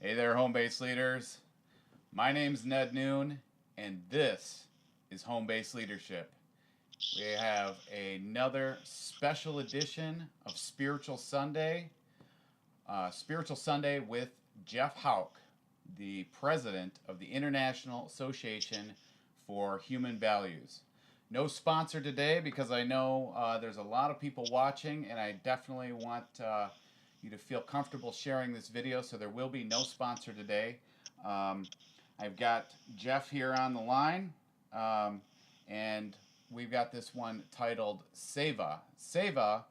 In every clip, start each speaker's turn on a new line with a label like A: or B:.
A: Hey there, home base leaders. My name's Ned Noon, and this is Home Base Leadership. We have another special edition of Spiritual Sunday with Jeff Houk, the president of the International Association for Human Values. No sponsor today because I know there's a lot of people watching, and I definitely want you to feel comfortable sharing this video, so there will be no sponsor today. I've got Jeff here on the line, and we've got this one titled seva. Seva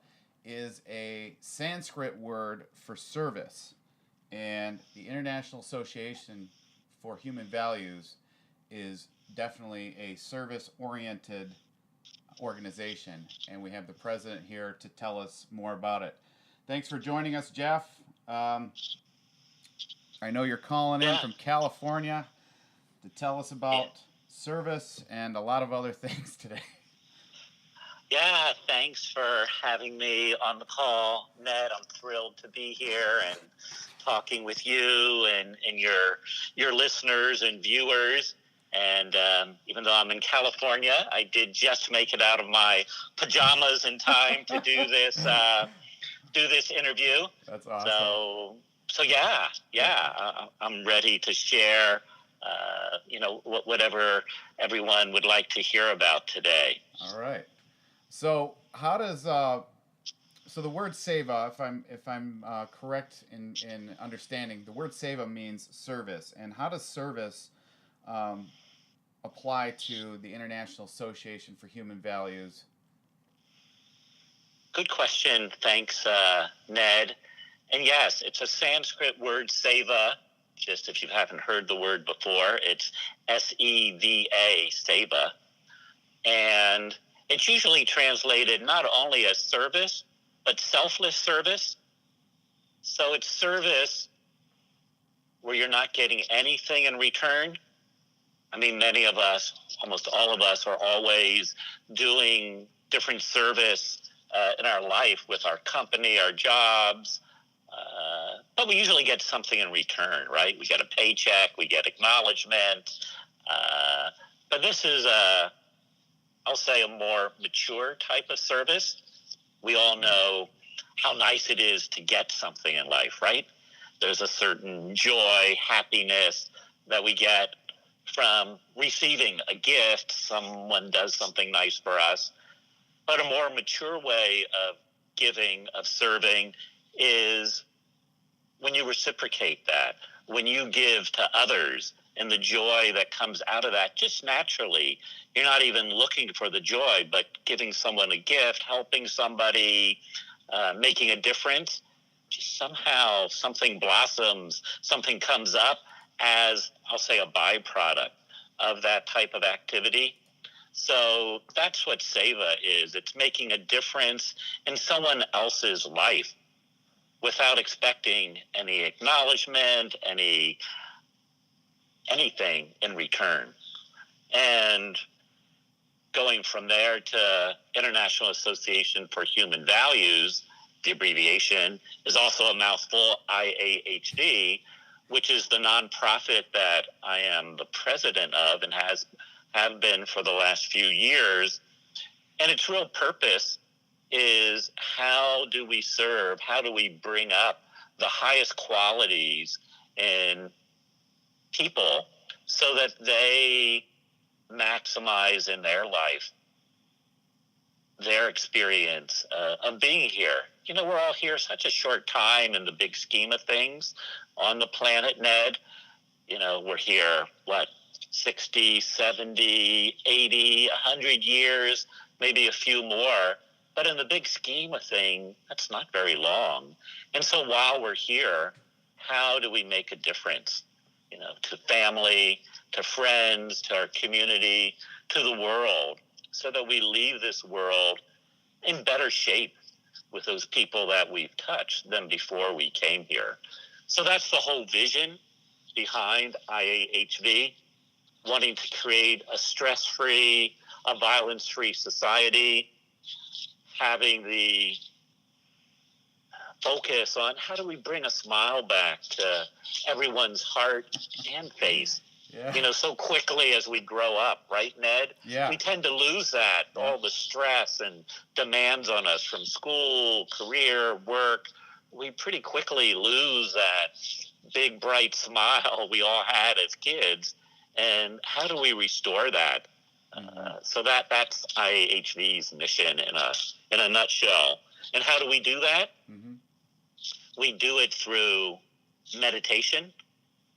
A: is a Sanskrit word for service, and the International Association for Human Values is definitely a service-oriented organization, and we have the president here to tell us more about it. Thanks for joining us, Jeff. I know you're calling in from California to tell us about service and a lot of other things today.
B: Yeah, thanks for having me on the call, Ned. I'm thrilled to be here and talking with you and your listeners and viewers. And even though I'm in California, I did just make it out of my pajamas in time to do this interview.
A: That's awesome.
B: So I'm ready to share, whatever everyone would like to hear about today.
A: All right. So how does so the word seva, if I'm correct in understanding, the word seva means service, and how does service apply to the International Association for Human Values?
B: Good question. Thanks, Ned. And yes, it's a Sanskrit word, seva. Just if you haven't heard the word before, it's seva, seva. And it's usually translated not only as service, but selfless service. So it's service where you're not getting anything in return. I mean, many of us, almost all of us, are always doing different service in our life with our company, our jobs, but we usually get something in return, right? We get a paycheck, we get acknowledgement, but this is I'll say a more mature type of service. We all know how nice it is to get something in life, right? There's a certain joy, happiness that we get from receiving a gift. Someone does something nice for us. But a more mature way of giving, of serving, is when you reciprocate that, when you give to others, and the joy that comes out of that just naturally. You're not even looking for the joy, but giving someone a gift, helping somebody, making a difference, just somehow something blossoms, something comes up as, I'll say, a byproduct of that type of activity. So that's what seva is. It's making a difference in someone else's life without expecting any acknowledgement, anything in return. And going from there to International Association for Human Values, the abbreviation is also a mouthful, IAHV, which is the nonprofit that I am the president of and have been for the last few years. And its real purpose is, how do we serve? How do we bring up the highest qualities in people so that they maximize in their life their experience of being here? You know, we're all here such a short time in the big scheme of things on the planet, Ned. You know, we're here, 60, 70, 80, 100 years, maybe a few more. But in the big scheme of things, that's not very long. And so while we're here, how do we make a difference, to family, to friends, to our community, to the world, so that we leave this world in better shape with those people that we've touched than before we came here? So that's the whole vision behind IAHV, wanting to create a stress-free, a violence-free society, having the focus on how do we bring a smile back to everyone's heart and face.
A: Yeah.
B: So quickly as we grow up, right, Ned?
A: Yeah.
B: We tend to lose that, all the stress and demands on us from school, career, work. We pretty quickly lose that big, bright smile we all had as kids. And how do we restore that? So that's IHV's mission in a nutshell. And how do we do that?
A: Mm-hmm.
B: We do it through meditation.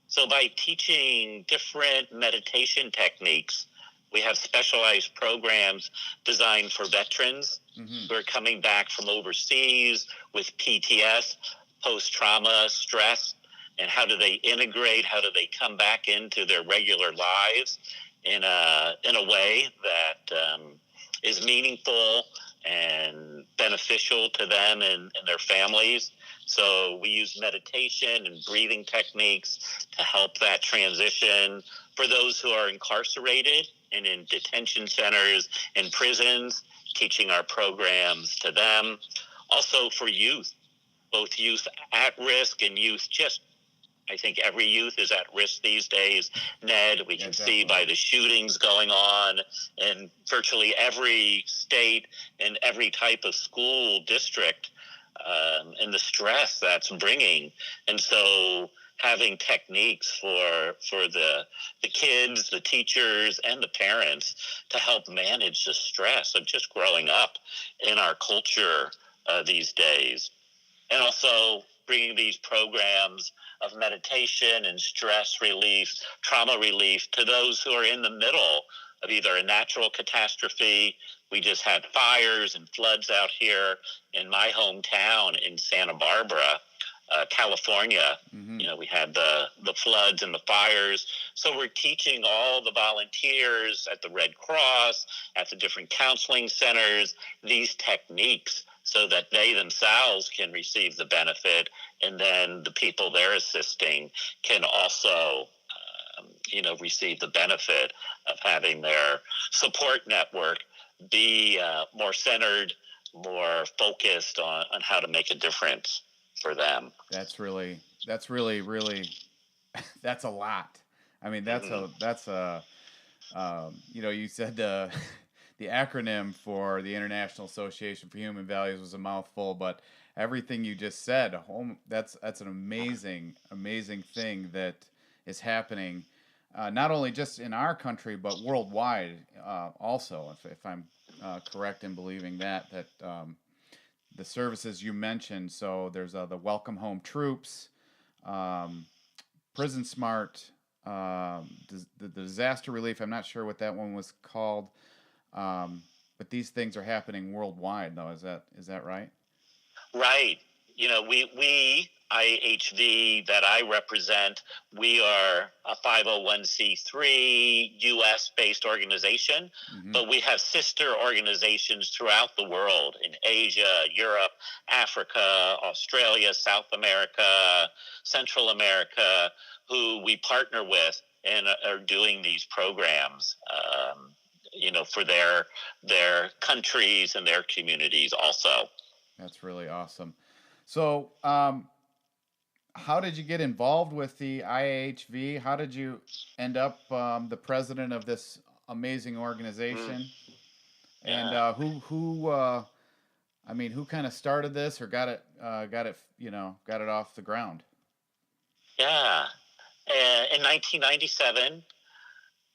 B: So by teaching different meditation techniques, we have specialized programs designed for veterans who are coming back from overseas with PTS, post-trauma stress, and how do they integrate, how do they come back into their regular lives in a way that is meaningful and beneficial to them and their families. So we use meditation and breathing techniques to help that transition for those who are incarcerated and in detention centers and prisons, teaching our programs to them. Also for youth, both youth at risk and youth just, I think every youth is at risk these days, Ned. We can see by the shootings going on in virtually every state and every type of school district, and the stress that's bringing. And so having techniques for the kids, the teachers, and the parents to help manage the stress of just growing up in our culture these days. And also bringing these programs of meditation and stress relief, trauma relief to those who are in the middle of either a natural catastrophe. We just had fires and floods out here in my hometown in Santa Barbara, California. We had the floods and the fires. So we're teaching all the volunteers at the Red Cross, at the different counseling centers, these techniques so that they themselves can receive the benefit, and then the people they're assisting can also receive the benefit of having their support network be more centered, more focused on how to make a difference for them.
A: That's really, that's a lot. I mean, you said the acronym for the International Association for Human Values was a mouthful, but everything you just said, that's an amazing thing that is happening, not only just in our country but worldwide. Also, if I'm correct in believing that the services you mentioned. So there's the Welcome Home Troops, Prison Smart, the disaster relief. I'm not sure what that one was called. But these things are happening worldwide, though. Is that right?
B: Right. We IHV that I represent, we are a 501c3 U.S.-based organization, but we have sister organizations throughout the world in Asia, Europe, Africa, Australia, South America, Central America, who we partner with and are doing these programs. For their countries and their communities also.
A: That's really awesome. So, how did you get involved with the IAHV? How did you end up the president of this amazing organization? And who kind of started this or got it off the ground?
B: Yeah, in 1997.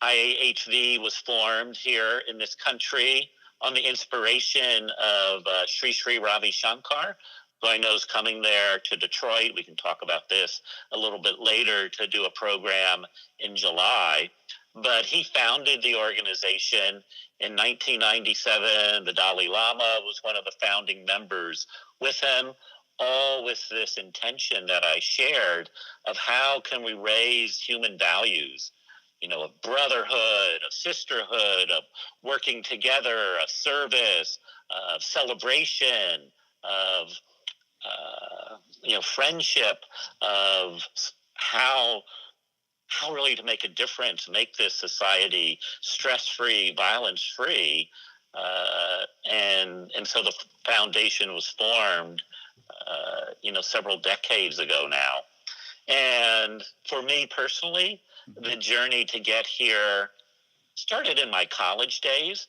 B: IAHV was formed here in this country on the inspiration of Sri Ravi Shankar, who I know is coming there to Detroit. We can talk about this a little bit later to do a program in July. But he founded the organization in 1997. The Dalai Lama was one of the founding members with him, all with this intention that I shared of how can we raise human values, of brotherhood, of sisterhood, of working together, of service, of celebration, of, friendship, of how really to make a difference, make this society stress-free, violence-free. And so the foundation was formed several decades ago now. And for me personally, the journey to get here started in my college days.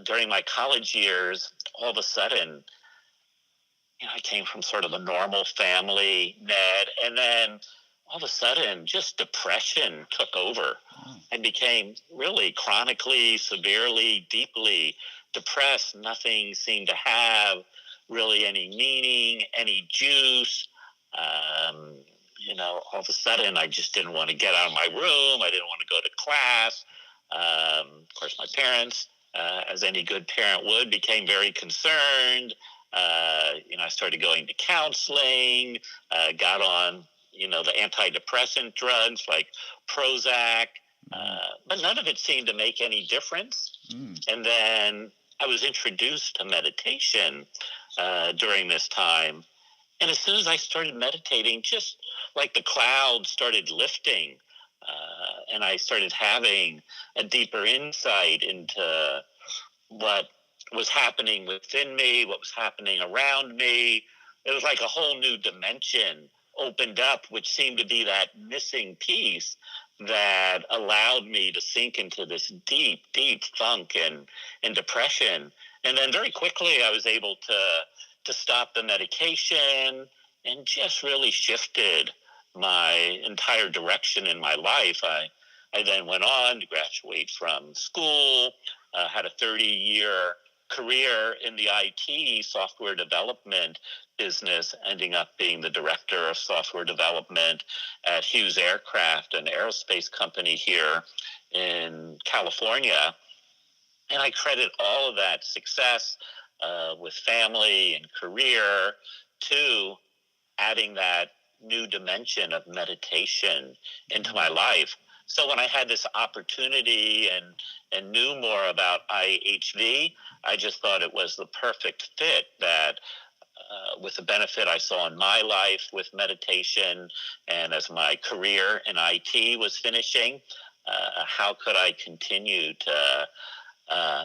B: During my college years, all of a sudden, I came from sort of a normal family, Ned, and then all of a sudden, just depression took over. I became really chronically, severely, deeply depressed. Nothing seemed to have really any meaning, any juice. All of a sudden, I just didn't want to get out of my room. I didn't want to go to class. Of course, my parents, as any good parent would, became very concerned. I started going to counseling, got on, the antidepressant drugs like Prozac, but none of it seemed to make any difference. And then I was introduced to meditation during this time. And as soon as I started meditating, just like the clouds started lifting, and I started having a deeper insight into what was happening within me, what was happening around me. It was like a whole new dimension opened up, which seemed to be that missing piece that allowed me to sink into this deep, deep funk and depression. And then very quickly I was able to stop the medication and just really shifted my entire direction in my life. I then went on to graduate from school, had a 30-year career in the IT software development business, ending up being the director of software development at Hughes Aircraft, an aerospace company here in California. And I credit all of that success with family and career to adding that new dimension of meditation into my life. So when I had this opportunity and knew more about IHV, I just thought it was the perfect fit that with the benefit I saw in my life with meditation, and as my career in IT was finishing, how could I continue to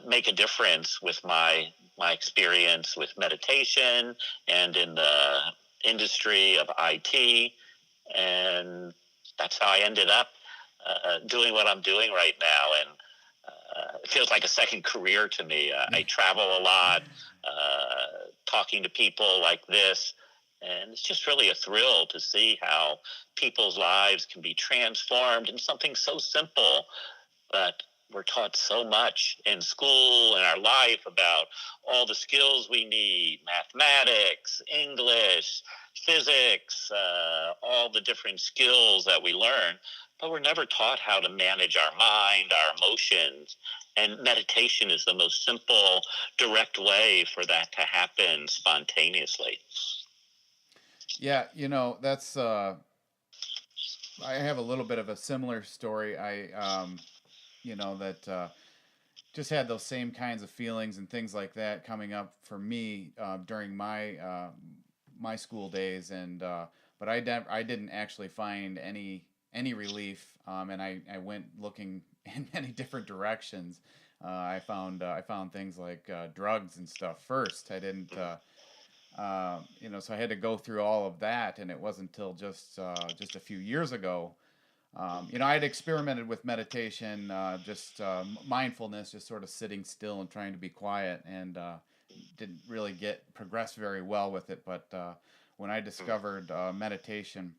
B: make a difference with my experience with meditation and in the industry of IT. And that's how I ended up doing what I'm doing right now. And it feels like a second career to me. I travel a lot, talking to people like this. And it's just really a thrill to see how people's lives can be transformed in something so simple, but we're taught so much in school and our life about all the skills we need: mathematics, English, physics, all the different skills that we learn. But we're never taught how to manage our mind, our emotions. And meditation is the most simple, direct way for that to happen spontaneously.
A: Yeah, that's I have a little bit of a similar story. That just had those same kinds of feelings and things like that coming up for me during my school days, and but I didn't actually find any relief, and I went looking in many different directions. I found things like drugs and stuff first. I didn't. So I had to go through all of that, and it wasn't until just a few years ago. I had experimented with meditation, mindfulness, just sort of sitting still and trying to be quiet, and didn't really progress very well with it. But when I discovered meditation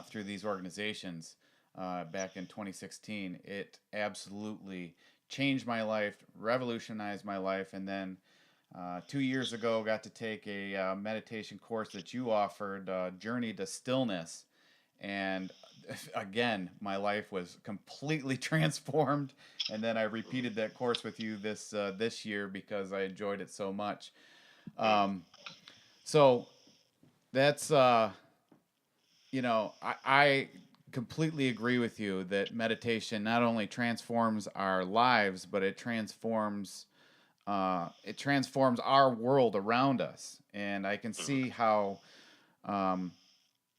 A: through these organizations back in 2016, it absolutely changed my life, revolutionized my life, and then 2 years ago, got to take a meditation course that you offered, Journey to Stillness. And again, my life was completely transformed. And then I repeated that course with you this year because I enjoyed it so much. So that's, I completely agree with you that meditation not only transforms our lives, but it transforms our world around us. And I can see how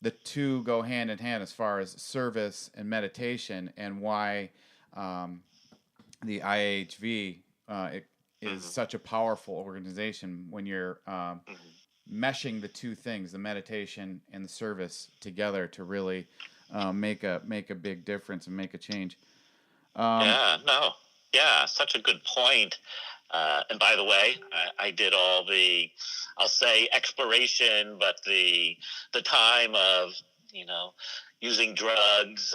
A: the two go hand in hand as far as service and meditation, and why the IHV is such a powerful organization when you're meshing the two things, the meditation and the service together to really make a big difference and make a change.
B: Such a good point. And by the way, I did all the, I'll say exploration, but the time of, using drugs,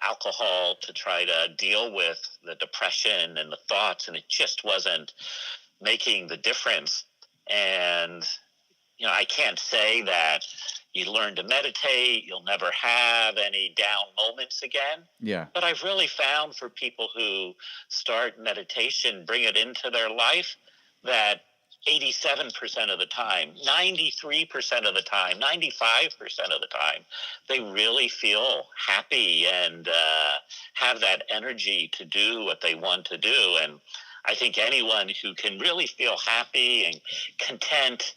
B: alcohol to try to deal with the depression and the thoughts, and it just wasn't making the difference. And, I can't say that you learn to meditate, you'll never have any down moments again.
A: Yeah.
B: But I've really found for people who start meditation, bring it into their life, that 87% of the time, 93% of the time, 95% of the time, they really feel happy and have that energy to do what they want to do. And I think anyone who can really feel happy and content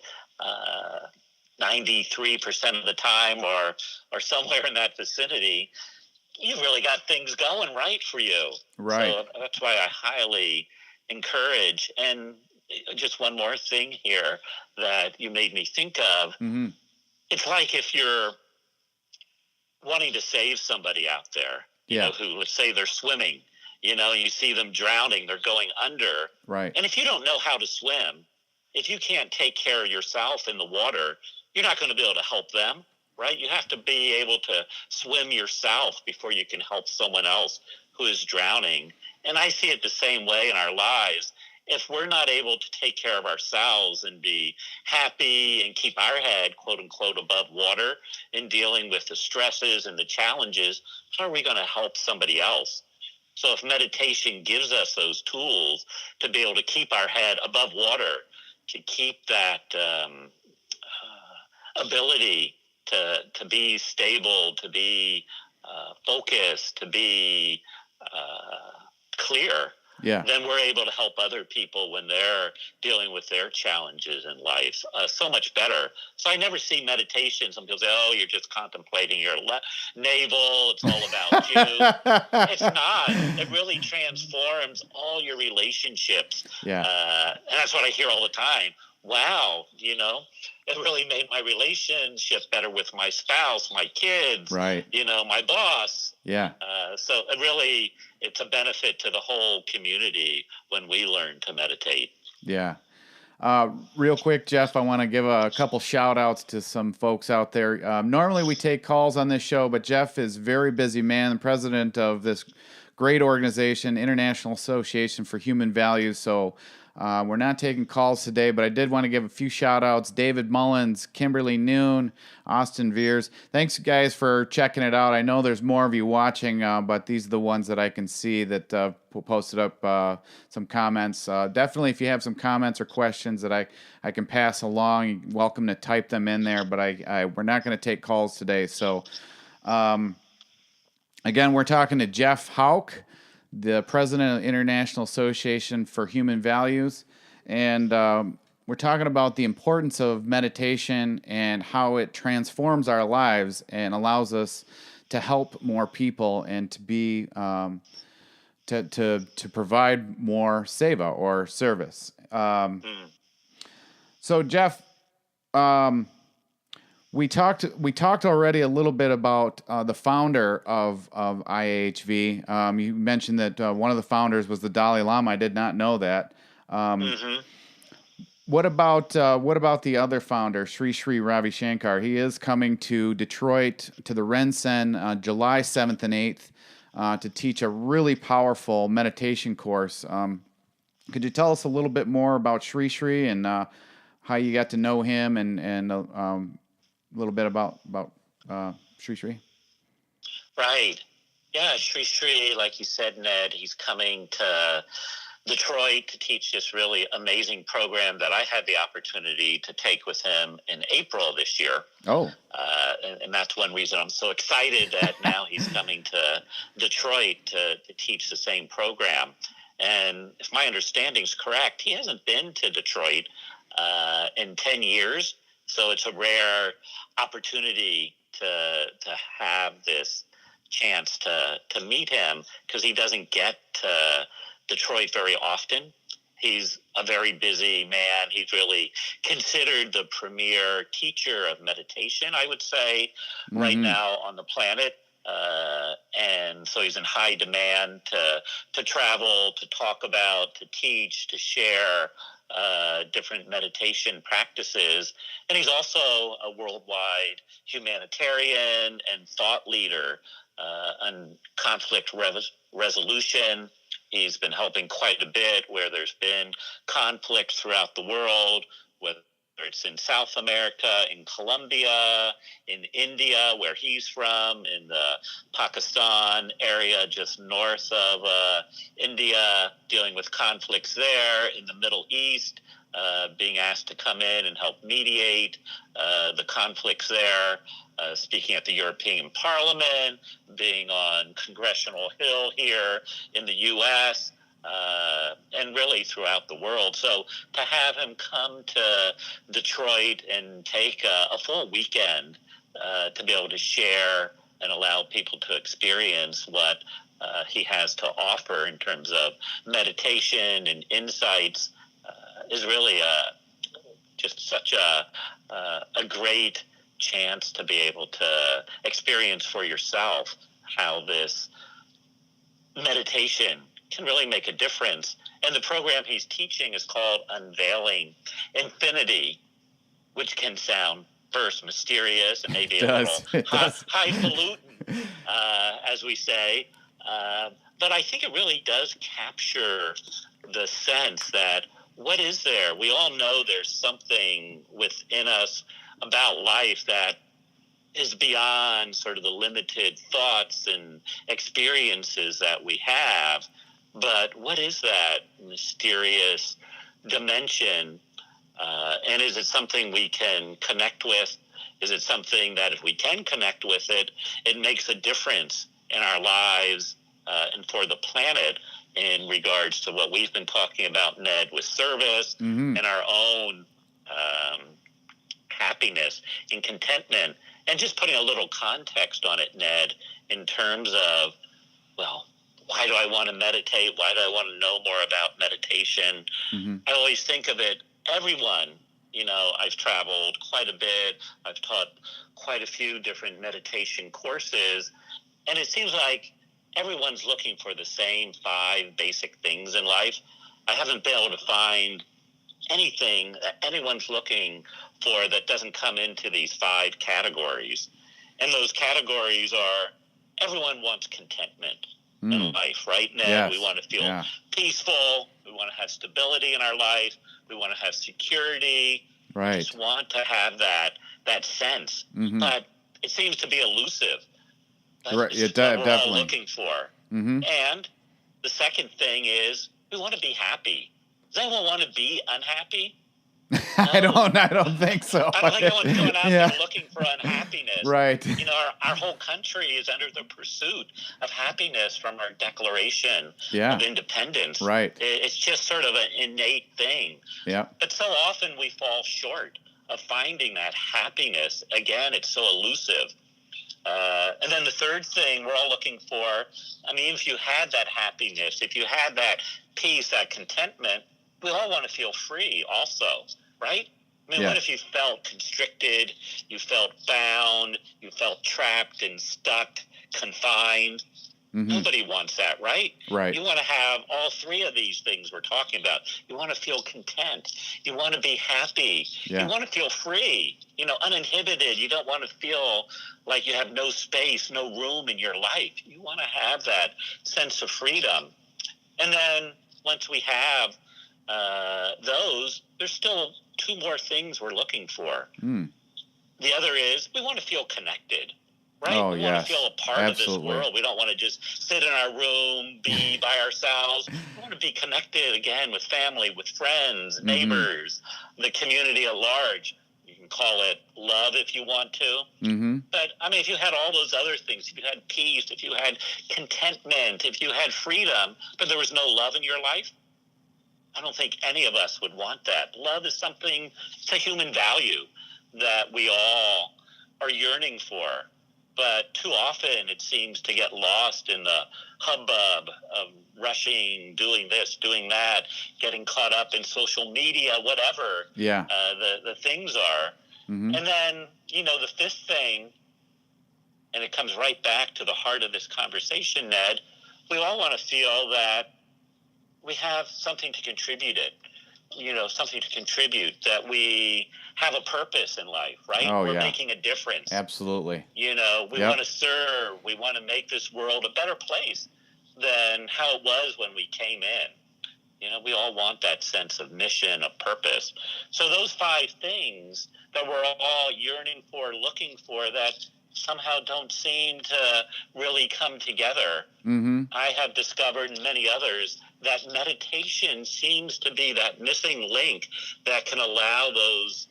B: 93% of the time or somewhere in that vicinity, you've really got things going right for you.
A: Right.
B: So that's why I highly encourage. And just one more thing here that you made me think of.
A: Mm-hmm.
B: It's like if you're wanting to save somebody out there, who, let's say they're swimming, you see them drowning, they're going under.
A: Right.
B: And if you don't know how to swim, if you can't take care of yourself in the water, you're not going to be able to help them, right? You have to be able to swim yourself before you can help someone else who is drowning. And I see it the same way in our lives. If we're not able to take care of ourselves and be happy and keep our head, quote unquote, above water in dealing with the stresses and the challenges, how are we going to help somebody else? So if meditation gives us those tools to be able to keep our head above water, to keep that ability to be stable, to be focused, to be clear, then we're able to help other people when they're dealing with their challenges in life so much better. So I never see meditation. Some people say, oh, you're just contemplating your navel. It's all about you. It's not. It really transforms all your relationships.
A: Yeah.
B: And that's what I hear all the time. Wow, it really made my relationship better with my spouse, my kids,
A: right.
B: My boss.
A: Yeah.
B: So it's a benefit to the whole community when we learn to meditate.
A: Yeah. Real quick, Jeff, I want to give a couple shout outs to some folks out there. Normally we take calls on this show, but Jeff is a very busy man, the president of this great organization, International Association for Human Values. So we're not taking calls today, but I did want to give a few shout-outs. David Mullins, Kimberly Noon, Austin Veers. Thanks, guys, for checking it out. I know there's more of you watching, but these are the ones that I can see that posted up some comments. Definitely, if you have some comments or questions that I can pass along, you're welcome to type them in there, but we're not going to take calls today. So, again, we're talking to Jeff Houk, the president of the International Association for Human Values, and we're talking about the importance of meditation and how it transforms our lives and allows us to help more people and to be to provide more seva or service. So Jeff, we talked already a little bit about the founder of IAHV. You mentioned that one of the founders was the Dalai Lama. I did not know that. What about the other founder, Sri Ravi Shankar? He is coming to Detroit to the Ren-Sen July 7th and 8th to teach a really powerful meditation course. Could you tell us a little bit more about Sri and how you got to know him and a little bit about Sri?
B: Right. Yeah, Sri, like you said, Ned, he's coming to Detroit to teach this really amazing program that I had the opportunity to take with him in April this year.
A: Oh.
B: And that's one reason I'm so excited that now he's coming to Detroit to teach the same program. And if my understanding is correct, he hasn't been to Detroit in 10 years. So it's a rare opportunity to have this chance to meet him because he doesn't get to Detroit very often. He's a very busy man. He's really considered the premier teacher of meditation, I would say, right now on the planet. And so he's in high demand to travel, to talk about, to teach, to share different meditation practices. And he's also a worldwide humanitarian and thought leader on conflict resolution. He's been helping quite a bit where there's been conflict throughout the world, whether it's in South America, in Colombia, in India, where he's from, in the Pakistan area just north of India, dealing with conflicts there, in the Middle East, being asked to come in and help mediate the conflicts there, speaking at the European Parliament, being on Congressional Hill here in the U.S., and really throughout the world. So to have him come to Detroit and take a full weekend to be able to share and allow people to experience what he has to offer in terms of meditation and insights is really just such a great chance to be able to experience for yourself how this meditation can really make a difference. And the program he's teaching is called Unveiling Infinity, which can sound first mysterious and maybe a little highfalutin, as we say. But I think it really does capture the sense that what is there? We all know there's something within us about life that is beyond sort of the limited thoughts and experiences that we have. But what is that mysterious dimension? And is it something we can connect with? Is it something that if we can connect with it, it makes a difference in our lives and for the planet in regards to what we've been talking about, Ned, with service and our own happiness and contentment? And just putting a little context on it, Ned, in terms of, well, why do I want to meditate? Why do I want to know more about meditation? I always think of it, everyone, I've traveled quite a bit. I've taught quite a few different meditation courses. And it seems like everyone's looking for the same 5 basic things in life. I haven't been able to find anything that anyone's looking for that doesn't come into these 5 categories. And those categories are, everyone wants contentment in life, right, Ned?
A: Yes.
B: We want to feel peaceful. We want to have stability in our life. We want to have security.
A: Right.
B: We just want to have that sense. But it seems to be elusive. But
A: Right.
B: it's what we're all looking for. And the second thing is we want to be happy. Does anyone want to be unhappy? No.
A: I don't think so.
B: I don't think anyone's going out there looking for unhappiness.
A: Right.
B: Our whole country is under the pursuit of happiness from our Declaration of Independence.
A: Right.
B: It's just sort of an innate thing.
A: Yeah.
B: But so often we fall short of finding that happiness. Again, it's so elusive. And then the third thing we're all looking for, if you had that happiness, if you had that peace, that contentment, we all want to feel free also, right? What if you felt constricted, you felt bound, you felt trapped and stuck, confined? Nobody wants that, right?
A: Right.
B: You want to have all 3 of these things we're talking about. You want to feel content. You want to be happy. You want to feel free, uninhibited. You don't want to feel like you have no space, no room in your life. You want to have that sense of freedom. And then once we have those, there's still 2 more things we're looking for. The other is we want to feel connected. Right?
A: Oh,
B: we want to feel a part of this world. We don't want to just sit in our room, be by ourselves. We want to be connected, again, with family, with friends, neighbors, the community at large. You can call it love if you want to. But, if you had all those other things, if you had peace, if you had contentment, if you had freedom, but there was no love in your life, I don't think any of us would want that. Love is something, it's a human value that we all are yearning for. but too often it seems to get lost in the hubbub of rushing, doing this, doing that, getting caught up in social media, whatever the things are.
A: Mm-hmm.
B: And then, the fifth thing, and it comes right back to the heart of this conversation, Ned, we all want to feel that we have something to contribute that we have a purpose in life, right? We're making a difference.
A: Absolutely.
B: We want to serve. We want to make this world a better place than how it was when we came in. We all want that sense of mission, of purpose. So those 5 things that we're all yearning for, looking for, that somehow don't seem to really come together.
A: Mm-hmm.
B: I have discovered, and many others, that meditation seems to be that missing link that can allow those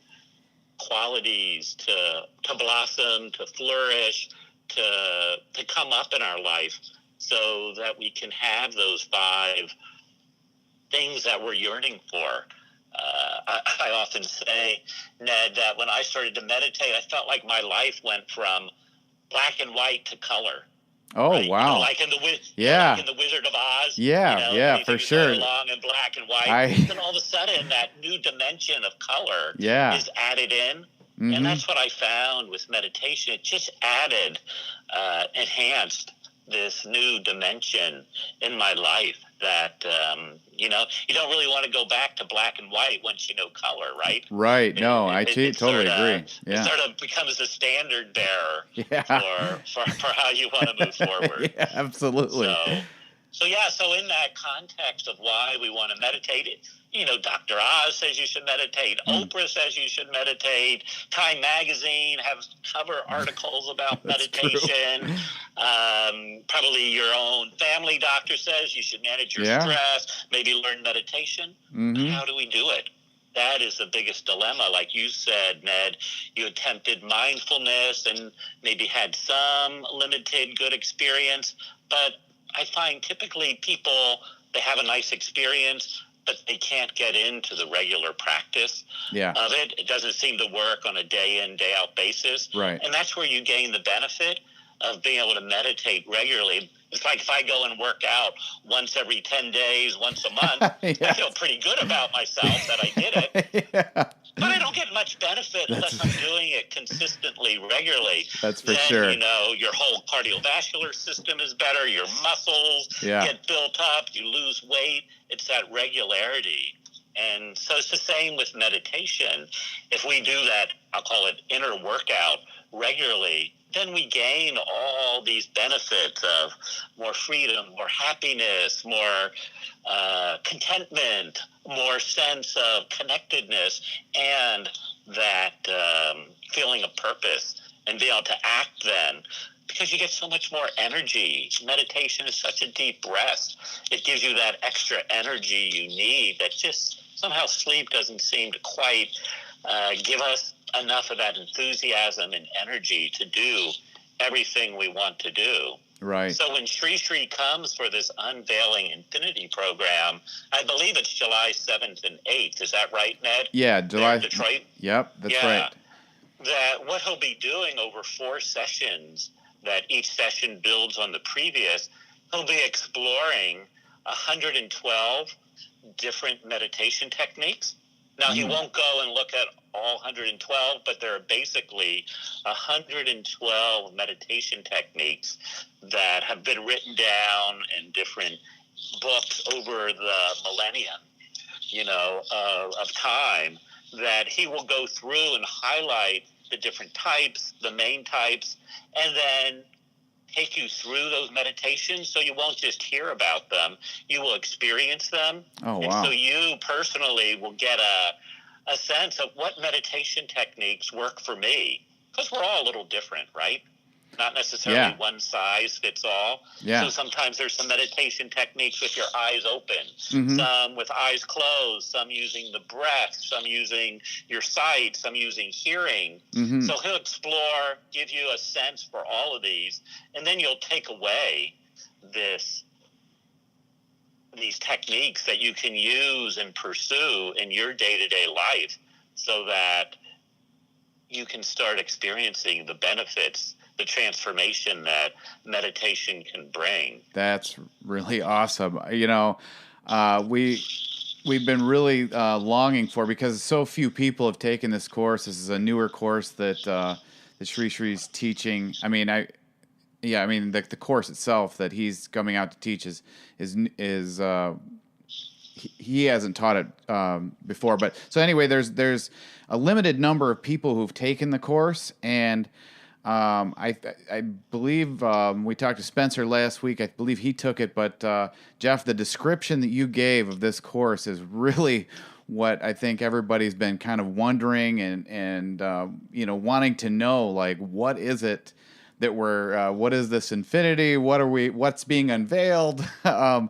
B: qualities to blossom, to flourish, to come up in our life, so that we can have those 5 things that we're yearning for. I often say, Ned, that when I started to meditate, I felt like my life went from black and white to color.
A: Oh,
B: right?
A: wow.
B: Like in the Wizard of Oz.
A: Yeah, for sure.
B: Long in black and white. Then all of a sudden, that new dimension of color is added in. Mm-hmm. And that's what I found with meditation. It just added, enhanced this new dimension in my life that, you don't really want to go back to black and white once you know color, right?
A: Right. No, I totally agree.
B: Yeah. It sort of becomes the standard bearer for how you want to move forward.
A: Yeah, absolutely.
B: So in that context of why we want to meditate, Dr. Oz says you should meditate. Oprah says you should meditate. Time Magazine have cover articles about meditation. Probably your own family doctor says you should manage your stress, maybe learn meditation.
A: Mm-hmm.
B: How do we do it? That is the biggest dilemma. Like you said, Ned, you attempted mindfulness and maybe had some limited good experience, but I find typically people, they have a nice experience, but they can't get into the regular practice of it. It doesn't seem to work on a day in, day out basis.
A: Right.
B: And that's where you gain the benefit of being able to meditate regularly. It's like if I go and work out once every 10 days, once a month, I feel pretty good about myself that I did it. But I don't get much benefit unless I'm doing it consistently, regularly.
A: That's for sure.
B: Your whole cardiovascular system is better. Your muscles get built up. You lose weight. It's that regularity. And so it's the same with meditation. If we do that, I'll call it inner workout regularly, then we gain all these benefits of more freedom, more happiness, more contentment, more sense of connectedness, and that feeling of purpose, and be able to act then. Because you get so much more energy. Meditation is such a deep rest. It gives you that extra energy you need that just somehow sleep doesn't seem to quite give us enough of that enthusiasm and energy to do everything we want to do.
A: Right.
B: So when Sri comes for this Unveiling Infinity program, I believe it's July 7th and 8th. Is that right, Ned?
A: Yeah, July.
B: In Detroit?
A: Yep, that's right.
B: That what he'll be doing over 4 sessions, that each session builds on the previous, he'll be exploring 112 different meditation techniques. Now, he won't go and look at all 112, but there are basically 112 meditation techniques that have been written down in different books over the millennium, of time, that he will go through and highlight the different types, the main types, and then take you through those meditations, so you won't just hear about them, you will experience them.
A: Oh, wow.
B: And so you personally will get a sense of what meditation techniques work for me, because we're all a little different, right? Not necessarily one size fits all.
A: Yeah.
B: So sometimes there's some meditation techniques with your eyes open, some with eyes closed, some using the breath, some using your sight, some using hearing. So he'll explore, give you a sense for all of these, and then you'll take away these techniques that you can use and pursue in your day-to-day life, so that you can start experiencing the benefits the transformation that meditation can bring.
A: That's really awesome. We've been really longing for, because so few people have taken this course. This is a newer course that Sri's teaching. I mean, the course itself that he's coming out to teach is he hasn't taught it before. But so anyway, there's a limited number of people who've taken the course, and I believe we talked to Spencer last week. I believe he took it, but Jeff, the description that you gave of this course is really what I think everybody's been kind of wondering and wanting to know, like, what is it that what is this infinity? What's being unveiled? And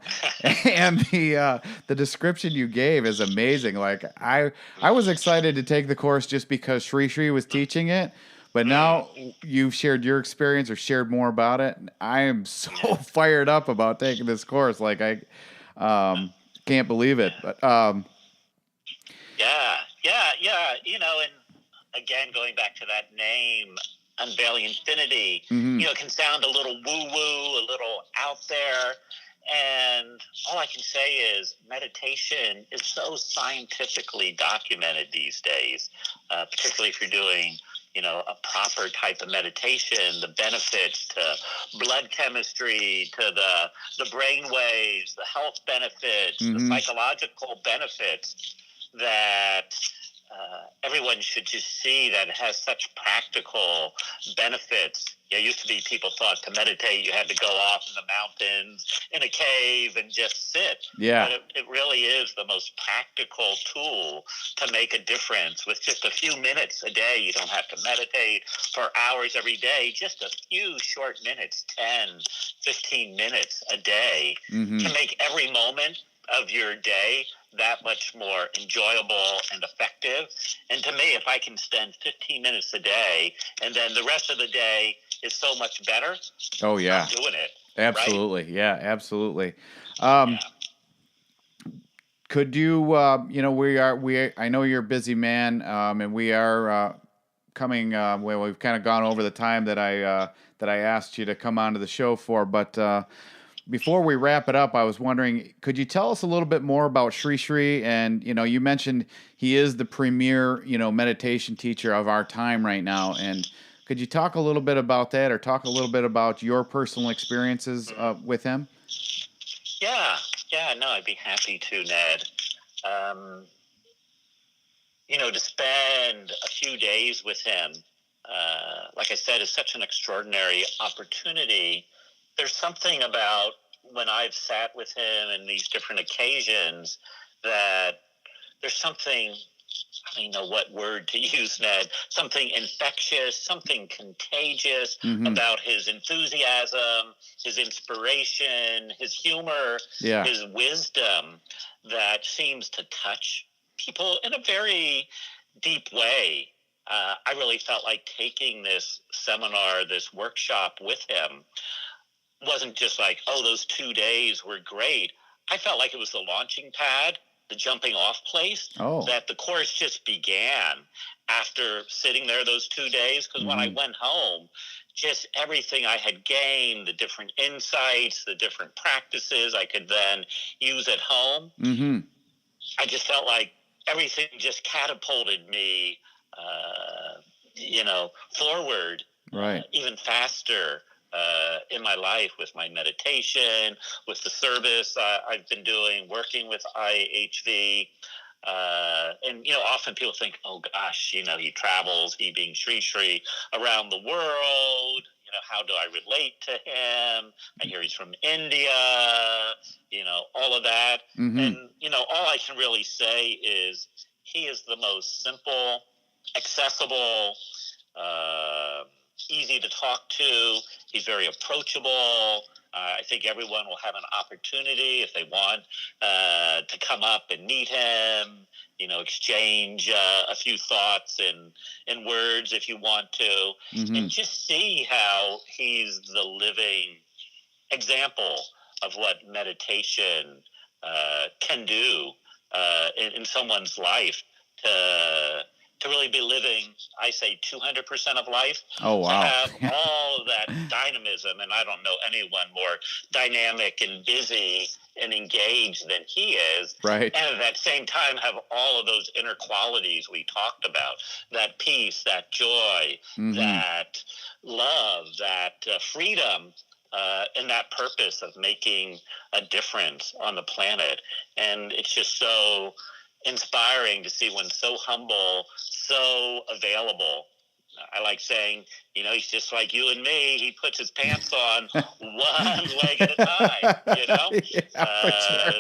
A: the description you gave is amazing. Like, I was excited to take the course just because Sri was teaching it. But now you've shared your experience or shared more about it. I am so fired up about taking this course. Like, I can't believe it. But
B: and again, going back to that name, Unveiling Infinity, it can sound a little woo-woo, a little out there. And all I can say is meditation is so scientifically documented these days, particularly if you're doing a proper type of meditation, the benefits to blood chemistry, to the brain waves, the health benefits, the psychological benefits, that everyone should just see that it has such practical benefits. It used to be people thought to meditate you had to go off in the mountains in a cave and just sit.
A: Yeah.
B: But it really is the most practical tool to make a difference. With just a few minutes a day, you don't have to meditate for hours every day. Just a few short minutes, 10, 15 minutes a day, can make every moment of your day that much more enjoyable and effective. And to me, if I can spend 15 minutes a day and then the rest of the day is so much better,
A: oh yeah,
B: I'm doing it.
A: Absolutely.
B: Right?
A: Yeah, absolutely. Could you, I know you're a busy man, and we are coming, we've kind of gone over the time that I asked you to come onto the show for, but before we wrap it up, I was wondering, could you tell us a little bit more about Sri? And, you mentioned he is the premier, meditation teacher of our time right now. And could you talk a little bit about that, or talk a little bit about your personal experiences with him?
B: Yeah, no, I'd be happy to, Ned. To spend a few days with him, like I said, is such an extraordinary opportunity. There's something about when I've sat with him in these different occasions that there's something, I don't know what word to use, Ned, something infectious, something contagious about his enthusiasm, his inspiration, his humor, his wisdom that seems to touch people in a very deep way. I really felt like taking this seminar, this workshop with him wasn't just like, oh, those 2 days were great. I felt like it was the launching pad, the jumping off place, that the course just began after sitting there those 2 days. Because when I went home, just everything I had gained, the different insights, the different practices I could then use at home, I just felt like everything just catapulted me, forward, even faster. In my life, with my meditation, with the service I've been doing, working with IHV. And often people think, oh gosh, he travels, he being Sri, around the world. How do I relate to him? I hear he's from India, all of that. And, all I can really say is he is the most simple, accessible, easy to talk to. He's very approachable. I think everyone will have an opportunity if they want to come up and meet him, exchange a few thoughts and words if you want to, and just see how he's the living example of what meditation can do in someone's life to to really be living, I say 200% of life.
A: Oh, wow.
B: To have all of that dynamism, and I don't know anyone more dynamic and busy and engaged than he is.
A: Right.
B: And at that same time have all of those inner qualities we talked about, that peace, that joy, that love, that freedom, and that purpose of making a difference on the planet. And it's just so inspiring to see one so humble, so available. I like saying, he's just like you and me. He puts his pants on one leg at a time,
A: Yeah,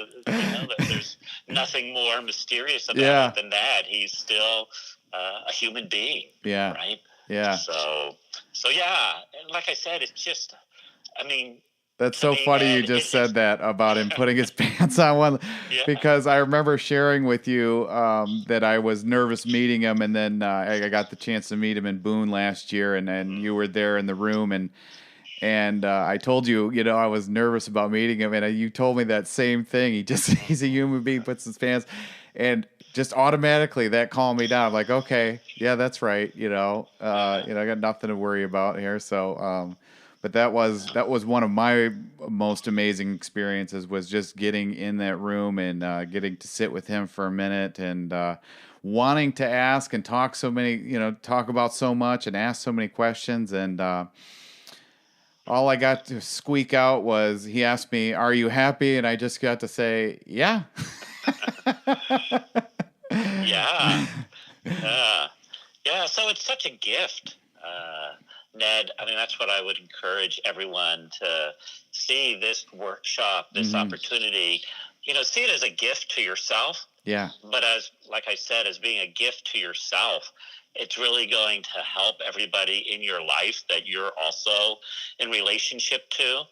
B: there's nothing more mysterious about it than that. He's still a human being.
A: Yeah.
B: Right.
A: Yeah.
B: So yeah. And like I said, it's just,
A: that's so funny you just said that about him putting his pants on one, because I remember sharing with you that I was nervous meeting him, and then I got the chance to meet him in Boone last year, and you were there in the room, and I told you, I was nervous about meeting him, and you told me that same thing. He's a human being, puts his pants, and just automatically that calmed me down. I'm like, okay, yeah, that's right. I got nothing to worry about here. So, but that was one of my most amazing experiences, was just getting in that room and getting to sit with him for a minute, and wanting to ask and talk talk about so much and ask so many questions. And all I got to squeak out was, he asked me, "Are you happy?" And I just got to say, "Yeah."
B: Yeah. So it's such a gift. Ned, that's what I would encourage everyone to see this workshop, this opportunity, see it as a gift to yourself.
A: Yeah.
B: But like I said, as being a gift to yourself, it's really going to help everybody in your life that you're also in relationship to.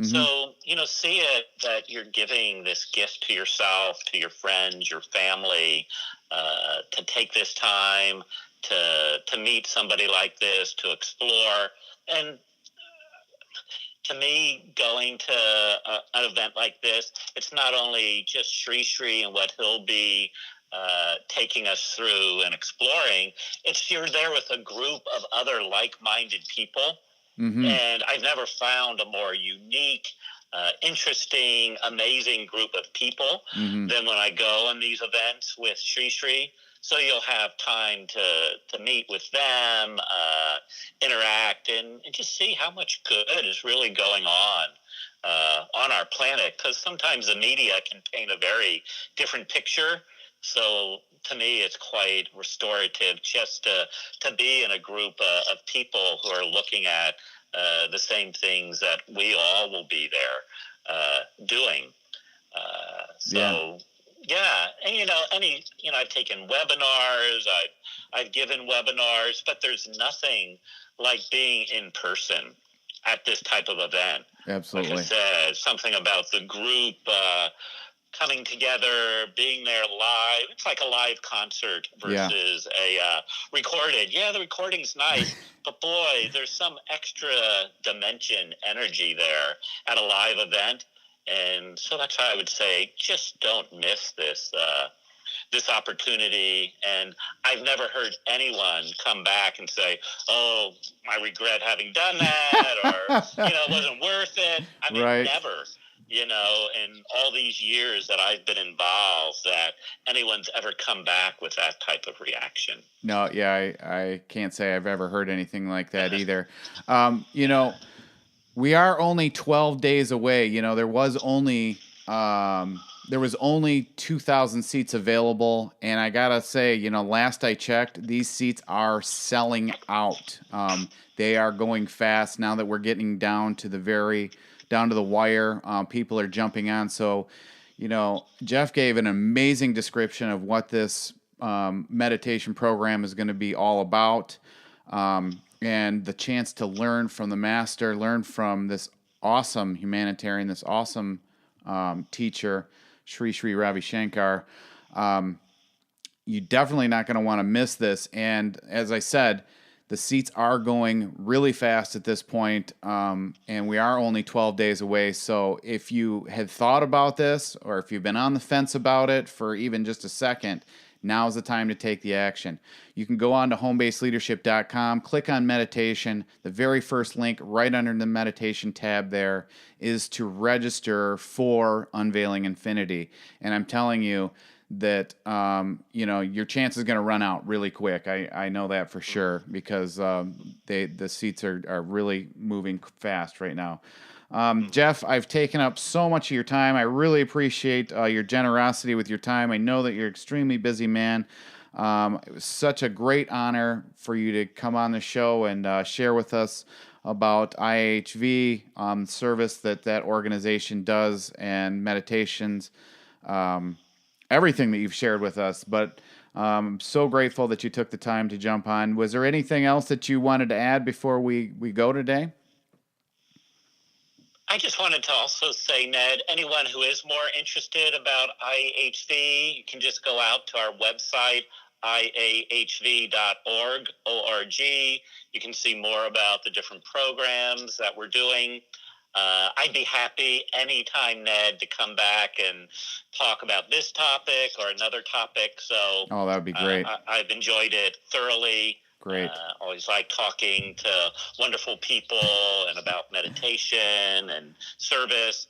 B: So, see it that you're giving this gift to yourself, to your friends, your family, to take this time to meet somebody like this, to explore. And to me, going to an event like this, it's not only just Sri and what he'll be taking us through and exploring. It's you're there with a group of other like-minded people. And I've never found a more unique, interesting, amazing group of people than when I go on these events with Sri. So you'll have time to meet with them, interact, and just see how much good is really going on our planet. Because sometimes the media can paint a very different picture. So to me, it's quite restorative just to be in a group of people who are looking at the same things that we all will be there doing. And I've taken webinars, I've given webinars, but there's nothing like being in person at this type of event.
A: Absolutely.
B: Like I said, something about the group coming together, being there live. It's like a live concert versus a recorded. Yeah, the recording's nice, but boy, there's some extra dimension energy there at a live event. And so that's how I would say, just don't miss this this opportunity. And I've never heard anyone come back and say, "Oh, I regret having done that," or it wasn't worth it. Never. In all these years that I've been involved, that anyone's ever come back with that type of reaction.
A: No, yeah, I can't say I've ever heard anything like that either. We are only 12 days away. There was only 2,000 seats available, and I gotta say, last I checked, these seats are selling out. They are going fast now that we're getting down to the wire. People are jumping on. So, Jeff gave an amazing description of what this meditation program is going to be all about. And the chance to learn from the master, learn from this awesome humanitarian, this awesome teacher, Sri Ravi Shankar. You're definitely not going to want to miss this. And as I said, the seats are going really fast at this point, and we are only 12 days away. So if you had thought about this, or if you've been on the fence about it for even just a second, Now's the time to take the action. You can go on to homebaseleadership.com, click on meditation. The very first link right under the meditation tab there is to register for Unveiling Infinity. And I'm telling you that, your chance is going to run out really quick. I know that for sure because the seats are really moving fast right now. Jeff, I've taken up so much of your time. I really appreciate your generosity with your time. I know that you're an extremely busy man. It was such a great honor for you to come on the show and share with us about IHV, service that organization does, and meditations, everything that you've shared with us. But I'm so grateful that you took the time to jump on. Was there anything else that you wanted to add before we go today?
B: I just wanted to also say, Ned, anyone who is more interested about IAHV, you can just go out to our website, iahv.org, O-R-G. You can see more about the different programs that we're doing. I'd be happy anytime, Ned, to come back and talk about this topic or another topic. So,
A: that would be great.
B: I've enjoyed it thoroughly.
A: Great.
B: Always like talking to wonderful people and about meditation and service.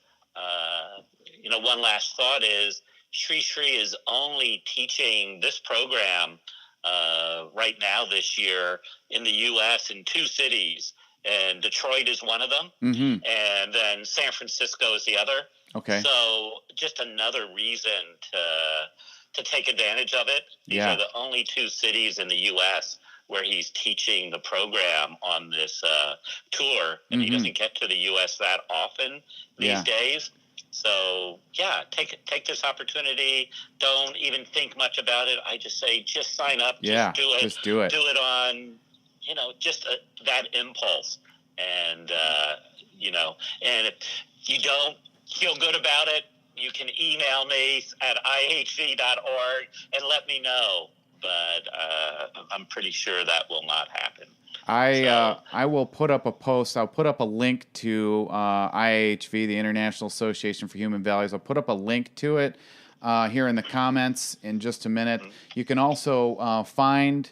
B: One last thought is Sri is only teaching this program right now this year in the U.S. in 2 cities. And Detroit is one of them. Mm-hmm. And then San Francisco is the other.
A: Okay.
B: So just another reason to take advantage of it. These are the only 2 cities in the U.S. where he's teaching the program on this tour, and he doesn't get to the U.S. that often these days. So, take this opportunity. Don't even think much about it. I just say, just sign up.
A: Yeah,
B: just do it.
A: Do it.
B: Do it on, just that impulse. And, and if you don't feel good about it, you can email me at ihv.org and let me know. But I'm pretty sure that will not happen.
A: I will put up a post. I'll put up a link to IAHV, the International Association for Human Values. I'll put up a link to it here in the comments in just a minute. Mm-hmm. You can also find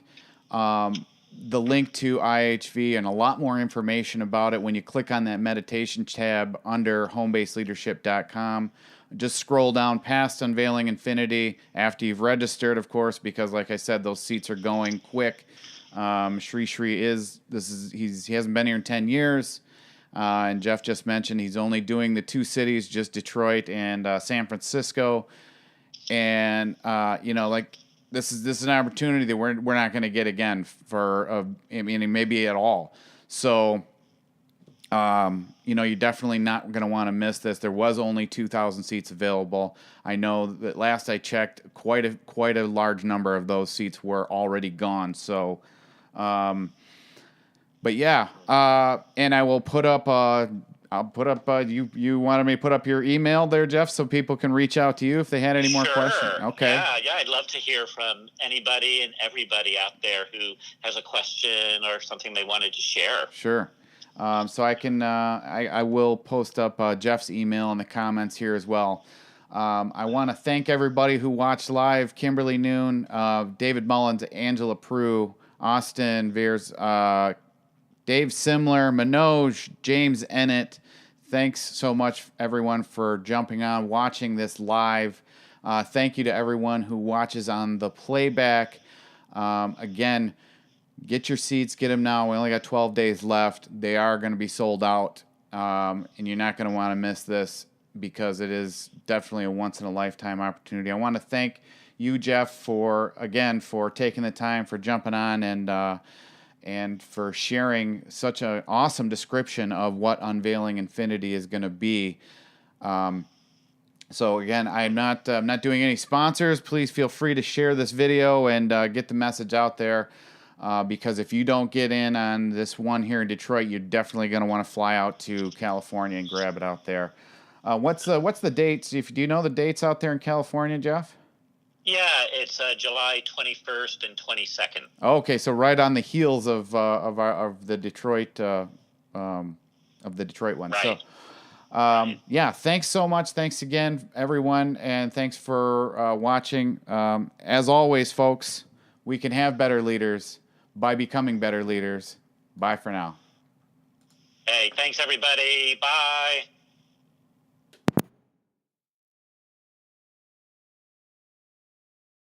A: the link to IHV and a lot more information about it when you click on that meditation tab under homebaseleadership.com. Just scroll down past Unveiling Infinity after you've registered, of course, because like I said, those seats are going quick. Sri he hasn't been here in 10 years. And Jeff just mentioned he's only doing the 2 cities, just Detroit and San Francisco. And, this is an opportunity that we're not going to get again maybe at all. So, you're definitely not going to want to miss this. There was only 2,000 seats available. I know that last I checked, quite a large number of those seats were already gone. So, and I will put up. You wanted me to put up your email there, Jeff, so people can reach out to you if they had any more questions. Okay.
B: Yeah, I'd love to hear from anybody and everybody out there who has a question or something they wanted to share.
A: Sure. So I can, I will post up Jeff's email in the comments here as well. I want to thank everybody who watched live: Kimberly Noon, David Mullins, Angela Prue, Austin Veers, Dave Simler, Manoj, James Ennett. Thanks so much, everyone, for jumping on, watching this live. Thank you to everyone who watches on the playback. Again, get your seats, get them now. We only got 12 days left. They are going to be sold out, and you're not going to want to miss this because it is definitely a once-in-a-lifetime opportunity. I want to thank you, Jeff, for taking the time, for jumping on, and for sharing such an awesome description of what Unveiling Infinity is going to be. So again, I'm not doing any sponsors. Please feel free to share this video and get the message out there. Because if you don't get in on this one here in Detroit, you're definitely going to want to fly out to California and grab it out there. What's the dates? Do you know the dates out there in California, Jeff?
B: Yeah, it's July 21st and 22nd.
A: Okay, so right on the heels of the Detroit one.
B: Right.
A: Yeah, thanks so much. Thanks again, everyone, and thanks for watching. As always, folks, we can have better leaders by becoming better leaders. Bye for now.
B: Hey, thanks, everybody. Bye.